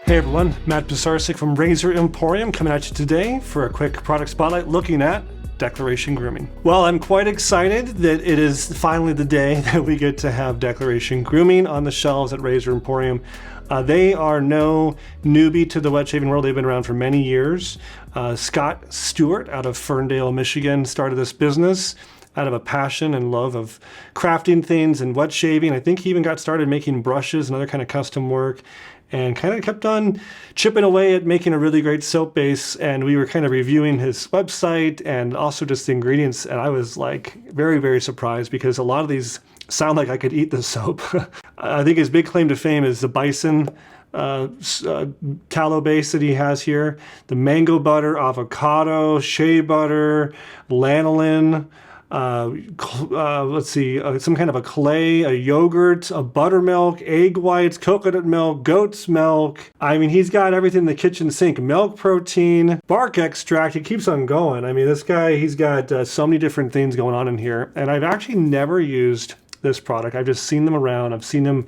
Hey everyone, Matt Pisarcik from Razor Emporium coming at you today for a quick product spotlight looking at Declaration Grooming. Well, I'm quite excited that it is finally the day that we get to have Declaration Grooming on the shelves at Razor Emporium. They are no newbie to the wet shaving world. They've been around for many years. Scott Stewart out of Ferndale, Michigan started this business out of a passion and love of crafting things and wet shaving. I think he even got started making brushes and other kind of custom work, and kind of kept on chipping away at making a really great soap base. And we were kind of reviewing his website and also just the ingredients. And I was like very, very surprised because a lot of these sound like I could eat the soap. I think his big claim to fame is the bison tallow base that he has here. The mango butter, avocado, shea butter, lanolin, let's see, some kind of a clay, a yogurt, a buttermilk, egg whites, coconut milk, goat's milk. I mean, he's got everything in the kitchen sink. Milk protein, bark extract. He keeps on going. I mean, this guy, he's got so many different things going on in here. And I've actually never used this product. I've just seen them around. I've seen them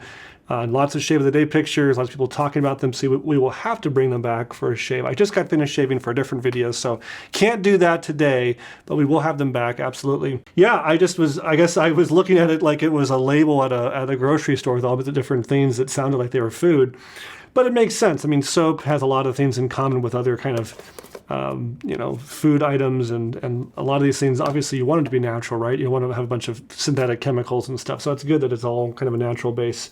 lots of shave of the day pictures, lots of people talking about them. So we will have to bring them back for a shave. I just got finished shaving for a different video, so can't do that today, but we will have them back, absolutely. Yeah, I guess I was looking at it like it was a label at a grocery store with all the different things that sounded like they were food. But it makes sense. I mean, soap has a lot of things in common with other kind of food items, and a lot of these things, obviously you want it to be natural, right? You want to have a bunch of synthetic chemicals and stuff. So it's good that it's all kind of a natural base.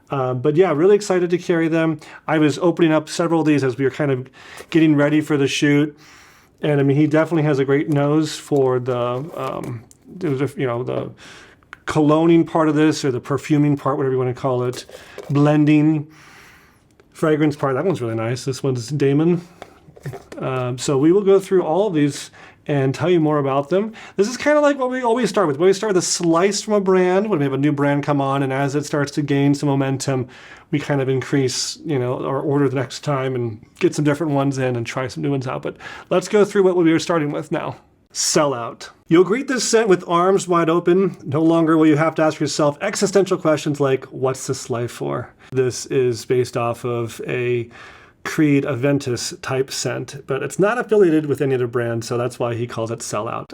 But yeah, really excited to carry them. I was opening up several of these as we were kind of getting ready for the shoot. And I mean, he definitely has a great nose for the cologning part of this, or the perfuming part, whatever you want to call it. Blending, fragrance part, that one's really nice. This one's Damon. So we will go through all of these and tell you more about them. This is kind of like what we always start with. We always start with a slice from a brand when we have a new brand come on, and as it starts to gain some momentum, we kind of increase, our order the next time and get some different ones in and try some new ones out. But let's go through what we were starting with now. Sellout. You'll greet this scent with arms wide open. No longer will you have to ask yourself existential questions like, what's this life for? This is based off of a Creed Aventus type scent, but it's not affiliated with any other brand, so that's why he calls it Sellout.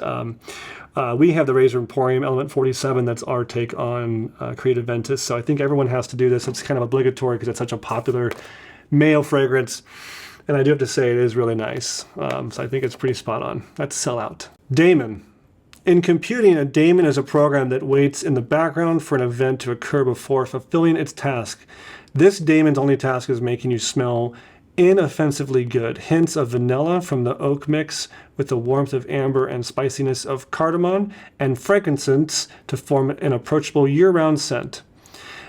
We have the Razor Emporium Element 47. That's our take on Creed Aventus, so I think everyone has to do this. It's kind of obligatory because it's such a popular male fragrance, and I do have to say it is really nice, so I think it's pretty spot on. That's Sellout. Daemon. In computing, a daemon is a program that waits in the background for an event to occur before fulfilling its task. This daemon's only task is making you smell inoffensively good. Hints of vanilla from the oak mix with the warmth of amber and spiciness of cardamom, and frankincense to form an approachable year-round scent.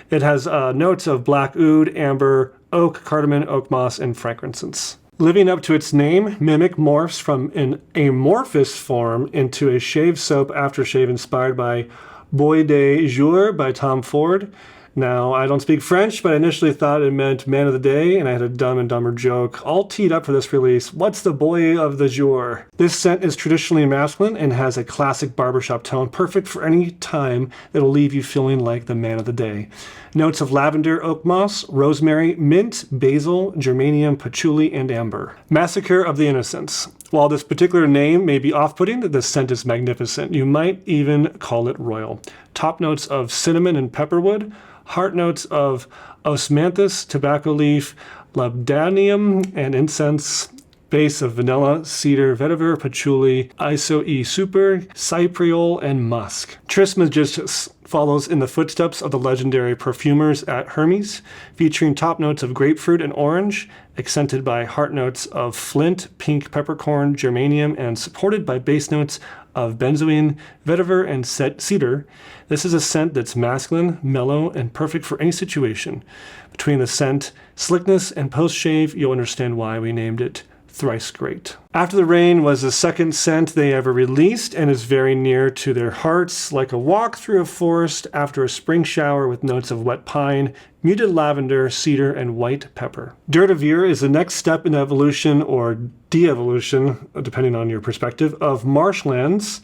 It has notes of black oud, amber, oak, cardamom, oak moss, and frankincense. Living up to its name, Mimic morphs from an amorphous form into a shave soap aftershave inspired by Bois de Jour by Tom Ford. Now, I don't speak French, but I initially thought it meant man of the day, and I had a Dumb and Dumber joke all teed up for this release. What's the boy of the jour? This scent is traditionally masculine and has a classic barbershop tone, perfect for any time that'll leave you feeling like the man of the day. Notes of lavender, oak moss, rosemary, mint, basil, geranium, patchouli, and amber. Massacre of the Innocents. While this particular name may be off-putting, the scent is magnificent. You might even call it royal. Top notes of cinnamon and pepperwood. Heart notes of osmanthus, tobacco leaf, labdanum, and incense. Base of vanilla, cedar, vetiver, patchouli, iso-e super, cypriol, and musk. Trismegistus follows in the footsteps of the legendary perfumers at Hermes, featuring top notes of grapefruit and orange, accented by heart notes of flint, pink peppercorn, geranium, and supported by base notes of benzoin, vetiver, and cedar. This is a scent that's masculine, mellow, and perfect for any situation. Between the scent, slickness, and post-shave, you'll understand why we named it Thrice Great. After the Rain was the second scent they ever released and is very near to their hearts, like a walk through a forest after a spring shower with notes of wet pine, muted lavender, cedar, and white pepper. Dirt of Year is the next step in evolution or de-evolution, depending on your perspective, of marshlands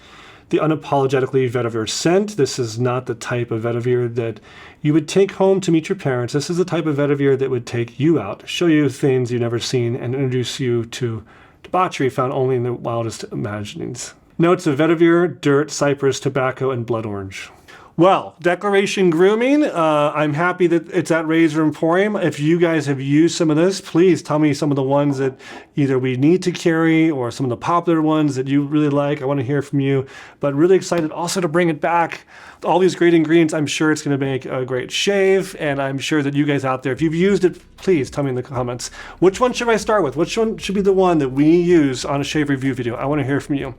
the unapologetically vetiver scent. This is not the type of vetiver that you would take home to meet your parents. This is the type of vetiver that would take you out, show you things you've never seen, and introduce you to debauchery found only in the wildest imaginings. Notes of vetiver, dirt, cypress, tobacco, and blood orange. Well, Declaration Grooming, I'm happy that it's at Razor Emporium. If you guys have used some of this, please tell me some of the ones that either we need to carry or some of the popular ones that you really like. I want to hear from you, but really excited also to bring it back. All these great ingredients, I'm sure it's going to make a great shave, and I'm sure that you guys out there, if you've used it, please tell me in the comments. Which one should I start with? Which one should be the one that we use on a shave review video? I want to hear from you.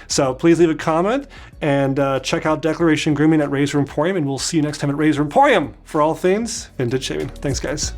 So please leave a comment and check out Declaration Grooming at Razor Emporium, and we'll see you next time at Razor Emporium for all things vintage shaving. Thanks, guys.